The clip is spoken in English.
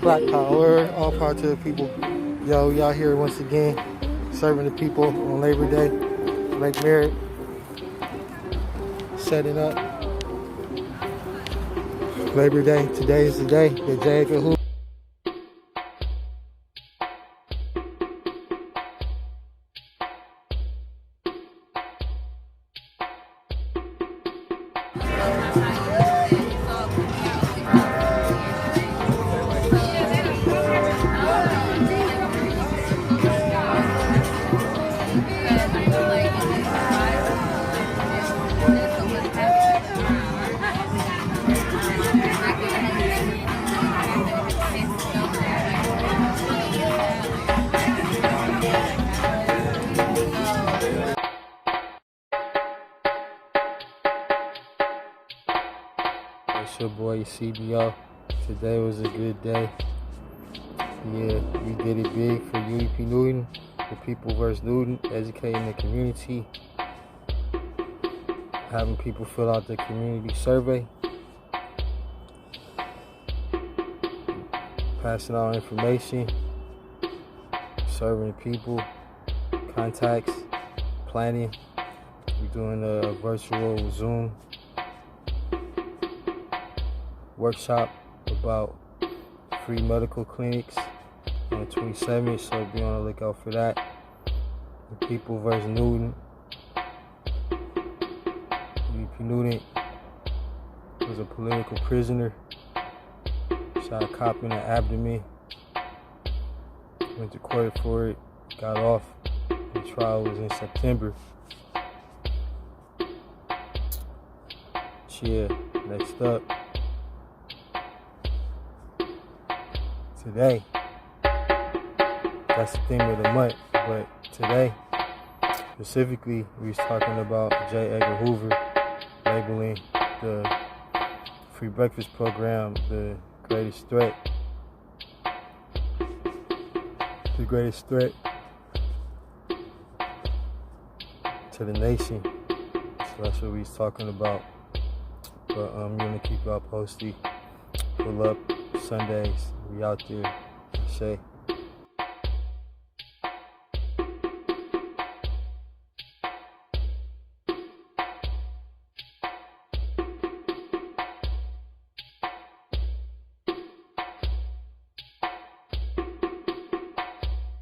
Black power, all power to the people. Yo, we out here once again, serving the people on Labor Day. Lake Merritt, setting up Labor Day. Today is the day that Edgar Hoover It's your boy Eseibio. Today was a good day. Yeah, we did it big for UEP Newton, the people versus Newton, educating the community, having people fill out the community survey, passing out information, serving the people, contacts, planning. We're doing a virtual Zoom workshop about free medical clinics on the 27th, so be on the lookout for that. The people versus Newton. UEP Newton was a political prisoner, shot a cop in the abdomen, went to court for it, got off. The trial was in September. Yeah, next up. Today, that's the theme of the month, but today, specifically, we was talking about J. Edgar Hoover labeling the free breakfast program the greatest threat. The greatest threat to the nation. So that's what we was talking about. But I'm gonna keep y'all posted. Pull up Sundays. We out there. Shay.